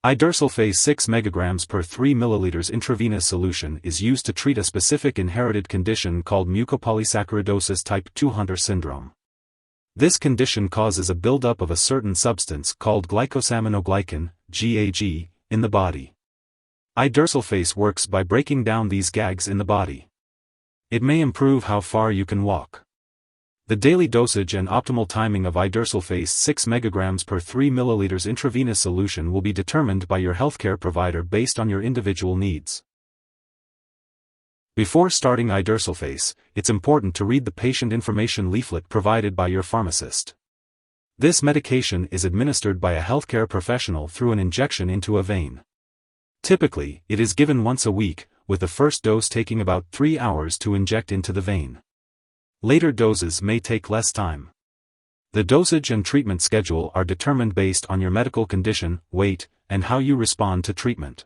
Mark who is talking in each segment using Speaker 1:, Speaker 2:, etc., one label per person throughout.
Speaker 1: Idursulfase 6 mg per 3 ml intravenous solution is used to treat a specific inherited condition called mucopolysaccharidosis type 2 Hunter syndrome. This condition causes a buildup of a certain substance called glycosaminoglycan, GAG, in the body. Idursulfase works by breaking down these GAGs in the body. It may improve how far you can walk. The daily dosage and optimal timing of Idursulfase 6 mg per 3 ml intravenous solution will be determined by your healthcare provider based on your individual needs. Before starting Idursulfase, it's important to read the patient information leaflet provided by your pharmacist. This medication is administered by a healthcare professional through an injection into a vein. Typically, it is given once a week, with the first dose taking about 3 hours to inject into the vein. Later doses may take less time. The dosage and treatment schedule are determined based on your medical condition, weight, and how you respond to treatment.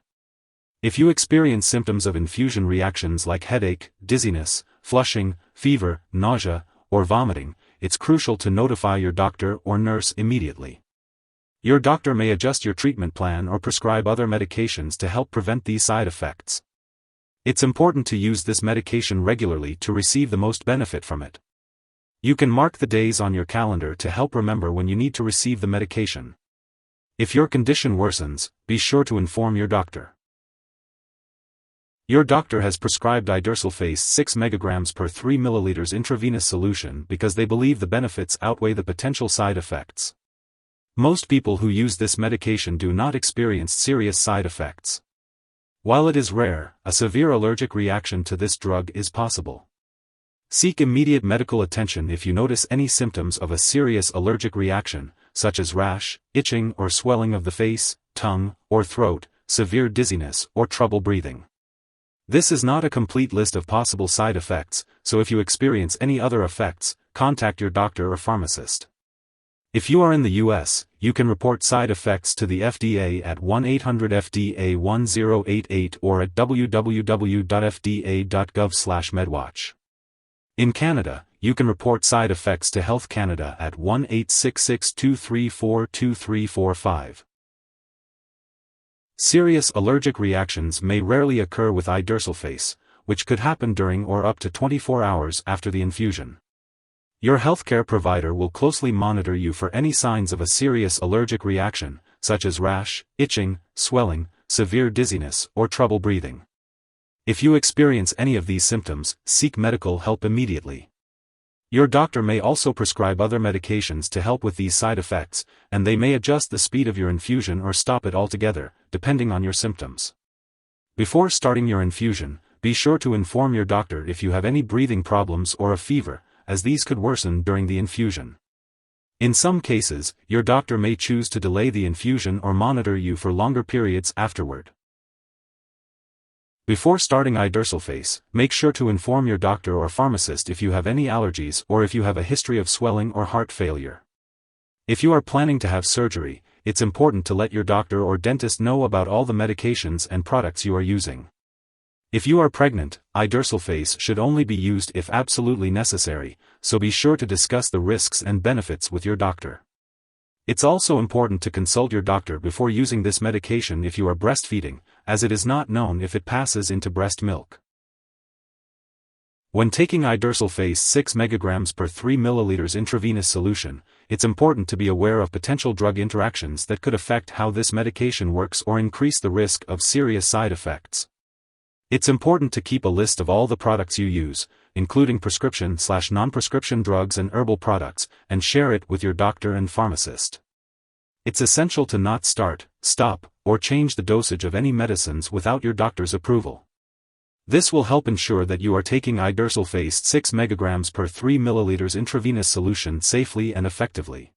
Speaker 1: If you experience symptoms of infusion reactions like headache, dizziness, flushing, fever, nausea, or vomiting, it's crucial to notify your doctor or nurse immediately. Your doctor may adjust your treatment plan or prescribe other medications to help prevent these side effects. It's important to use this medication regularly to receive the most benefit from it. You can mark the days on your calendar to help remember when you need to receive the medication. If your condition worsens, be sure to inform your doctor. Your doctor has prescribed Idursulfase 6 mg per 3 ml intravenous solution because they believe the benefits outweigh the potential side effects. Most people who use this medication do not experience serious side effects. While it is rare, a severe allergic reaction to this drug is possible. Seek immediate medical attention if you notice any symptoms of a serious allergic reaction, such as rash, itching or swelling of the face, tongue, or throat, severe dizziness, or trouble breathing. This is not a complete list of possible side effects, so if you experience any other effects, contact your doctor or pharmacist. If you are in the US, you can report side effects to the FDA at 1-800-FDA-1088 or at www.fda.gov/medwatch. In Canada, you can report side effects to Health Canada at 1-866-234-2345. Serious allergic reactions may rarely occur with Idursulfase, which could happen during or up to 24 hours after the infusion. Your healthcare provider will closely monitor you for any signs of a serious allergic reaction, such as rash, itching, swelling, severe dizziness, or trouble breathing. If you experience any of these symptoms, seek medical help immediately. Your doctor may also prescribe other medications to help with these side effects, and they may adjust the speed of your infusion or stop it altogether, depending on your symptoms. Before starting your infusion, be sure to inform your doctor if you have any breathing problems or a fever, as these could worsen during the infusion. In some cases, your doctor may choose to delay the infusion or monitor you for longer periods afterward. Before starting Idursulfase, make sure to inform your doctor or pharmacist if you have any allergies or if you have a history of swelling or heart failure. If you are planning to have surgery, it's important to let your doctor or dentist know about all the medications and products you are using. If you are pregnant, Idursulfase should only be used if absolutely necessary, so be sure to discuss the risks and benefits with your doctor. It's also important to consult your doctor before using this medication if you are breastfeeding, as it is not known if it passes into breast milk. When taking Idursulfase 6 mg per 3 ml intravenous solution, it's important to be aware of potential drug interactions that could affect how this medication works or increase the risk of serious side effects. It's important to keep a list of all the products you use, including prescription/non-prescription drugs and herbal products, and share it with your doctor and pharmacist. It's essential to not start, stop, or change the dosage of any medicines without your doctor's approval. This will help ensure that you are taking Idursulfase 6 mg per 3 ml intravenous solution safely and effectively.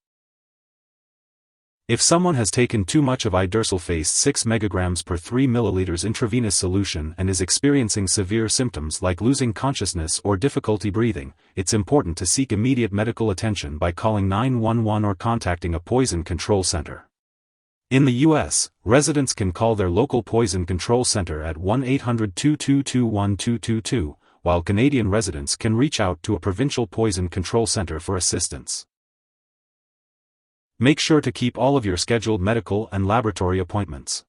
Speaker 1: If someone has taken too much of Idursulfase 6 mg per 3 ml intravenous solution and is experiencing severe symptoms like losing consciousness or difficulty breathing, it's important to seek immediate medical attention by calling 911 or contacting a poison control center. In the U.S., residents can call their local poison control center at 1-800-222-1222, while Canadian residents can reach out to a provincial poison control center for assistance. Make sure to keep all of your scheduled medical and laboratory appointments.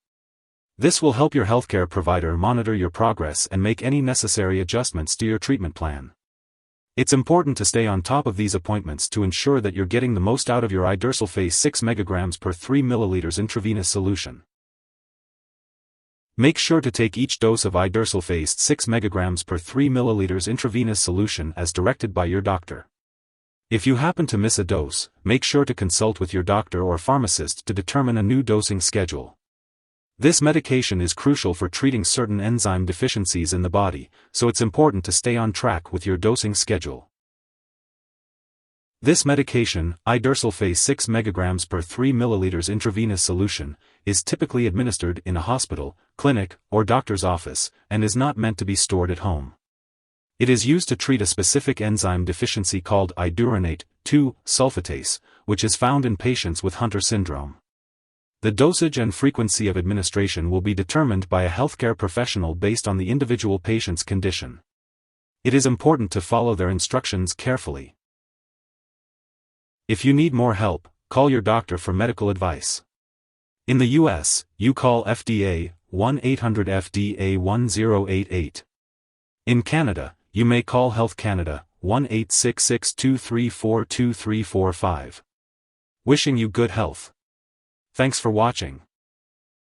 Speaker 1: This will help your healthcare provider monitor your progress and make any necessary adjustments to your treatment plan. It's important to stay on top of these appointments to ensure that you're getting the most out of your Idursulfase 6 mg per 3 ml intravenous solution. Make sure to take each dose of Idursulfase 6 mg per 3 ml intravenous solution as directed by your doctor. If you happen to miss a dose, make sure to consult with your doctor or pharmacist to determine a new dosing schedule. This medication is crucial for treating certain enzyme deficiencies in the body, so it's important to stay on track with your dosing schedule. This medication, Idursulfase 6 mg per 3 ml intravenous solution, is typically administered in a hospital, clinic, or doctor's office, and is not meant to be stored at home. It is used to treat a specific enzyme deficiency called iduronate 2-sulfatase, which is found in patients with Hunter syndrome. The dosage and frequency of administration will be determined by a healthcare professional based on the individual patient's condition. It is important to follow their instructions carefully. If you need more help, call your doctor for medical advice. In the US, you call FDA 1-800-FDA-1088. In Canada, you may call Health Canada 1-866-234-2345. Wishing you good health. Thanks for watching.